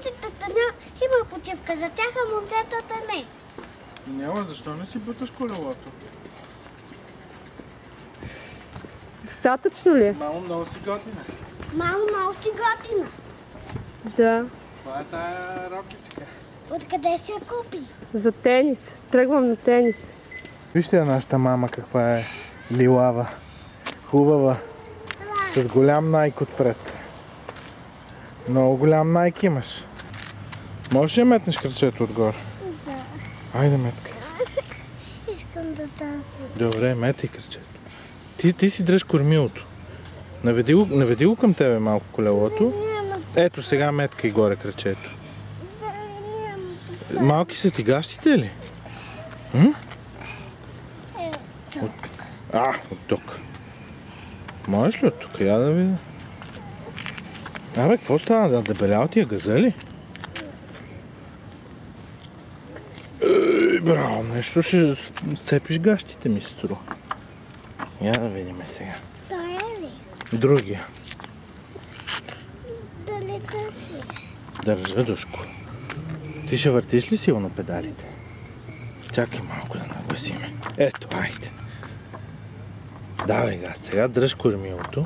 момичетата има почивка за тях, а момчетата не. Няма, защо не си буташ колелото? Достатъчно ли е? Мамо, много си готина. Мамо, много си готина. Да. Това е тая ропичка. Откъде си я купи? За тенис. Тръгвам на тенис. Вижте я нашата мама каква е лилава. Хубава. С голям найк отпред. Много голям найк имаш. Можеш ли да метнеш кръчето отгоре? Да. Айде, метка. Искам да тази. Добре, метай кръчето. Ти си дръж кормилото. Наведи го към тебе малко колелото. Ето сега меткай горе кръчето. Малки са ти гащите ли? От тук. Можеш ли от тук? Я да видя. Абе, какво стана? Да дебелял ти е газели? Браво, нещо ще сцепиш гащите ми, струва. Я да видим сега. Той е ли? Другия. Дали държиш? Държа, Душко. Ти ще въртиш ли силно педалите? Чакай малко да нагласиме. Ето, айде. Давай газ, сега дръж кормилото.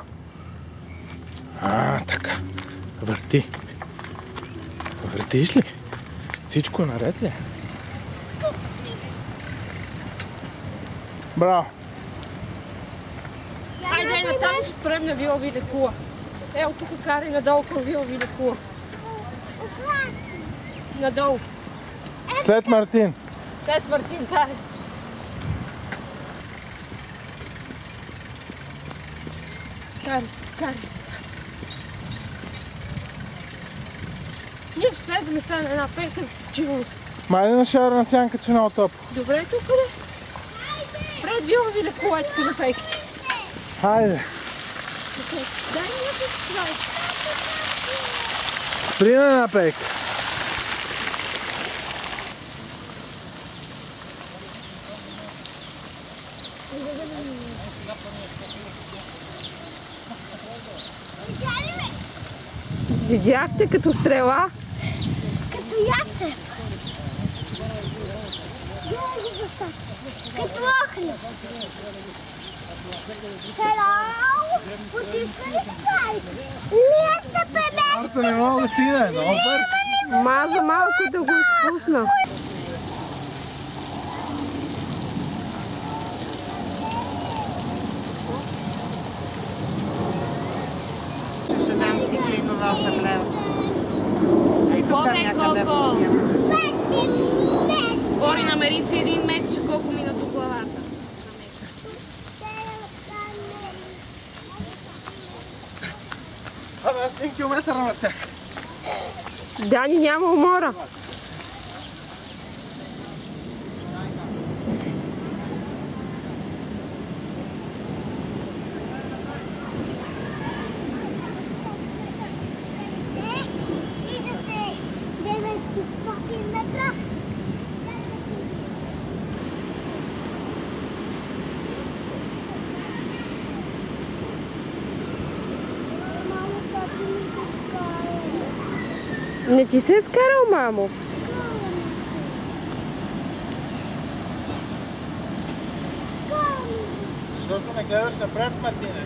Така. Върти. Въртиш ли? Всичко наред ли? Браво! Айде, натам ще спрем на Вила Вилекула. Ето тук карай надолу към Вила Вилекула. Надолу. След Мартин. След Мартин, карай. Карай. Ние ще слезем сега на една пейка за почиваме. Майде на шара на сянка, че много топло. Добре, тук ли? Пред Вила Вилекула, ето на пейка. Хайде. Дай ми да се Спри на една пейка. Видяхте като стрела? Като ясен. Като охлеб. Hello! Почивка ли се правите? Ние се преместим. Марта не мога да стигне, много бърз. Маза малко да го изпусна. Ще дам стиклено 8 лева. Ей, тук някъде подием. Бори, намери си един меч, колко мина до главата. Абе, аз 1 километър навъртях. Дани няма умора. Не ти се е скарал, мамо? Защото не гледаш напред, Мартине.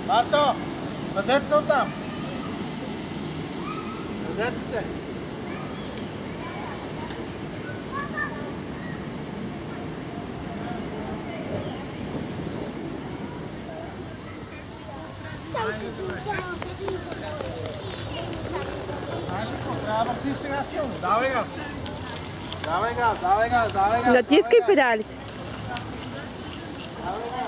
Марто, пазете се оттам. Пазете се. Знаеш ли какво? Трябва да въртиш сега силно. Давай газ. Давай газ, давай газ, давай газ. Натискай педалите. Давай газ.